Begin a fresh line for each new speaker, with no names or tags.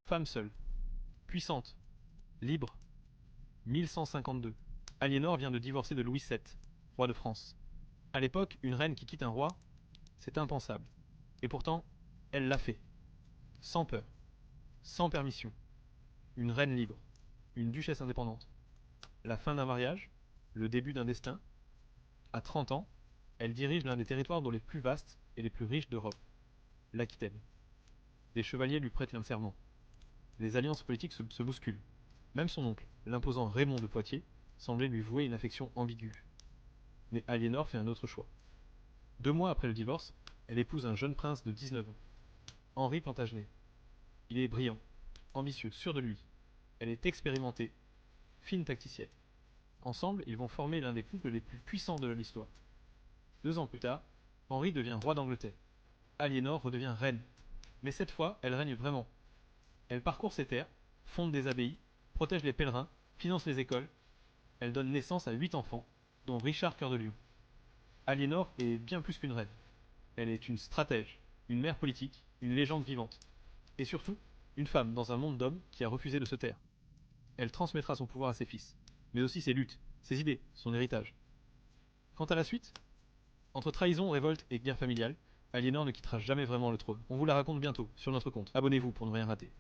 Femme seule, puissante, libre, 1152. Aliénor vient de divorcer de Louis VII, roi de France. À l'époque, une reine qui quitte un roi, c'est impensable. Et pourtant, elle l'a fait. Sans peur, sans permission. Une reine libre, une duchesse indépendante. La fin d'un mariage, le début d'un destin. À 30 ans, elle dirige l'un des territoires dont les plus vastes et les plus riches d'Europe, l'Aquitaine. Des chevaliers lui prêtent un serment. Les alliances politiques se bousculent. Même son oncle, l'imposant Raymond de Poitiers, semblait lui vouer une affection ambiguë. Mais Aliénor fait un autre choix. 2 mois après le divorce, elle épouse un jeune prince de 19 ans, Henri Plantagenet. Il est brillant, ambitieux, sûr de lui. Elle est expérimentée, fine tacticienne. Ensemble, ils vont former l'un des couples les plus puissants de l'histoire. 2 ans plus tard, Henri devient roi d'Angleterre. Aliénor redevient reine. Mais cette fois, elle règne vraiment. Elle parcourt ses terres, fonde des abbayes, protège les pèlerins, finance les écoles. Elle donne naissance à 8 enfants, dont Richard Cœur de Lion. Aliénor est bien plus qu'une reine. Elle est une stratège, une mère politique, une légende vivante. Et surtout, une femme dans un monde d'hommes qui a refusé de se taire. Elle transmettra son pouvoir à ses fils, mais aussi ses luttes, ses idées, son héritage. Quant à la suite, entre trahison, révolte et guerre familiale, Aliénor ne quittera jamais vraiment le trône. On vous la raconte bientôt sur notre compte. Abonnez-vous pour ne rien rater.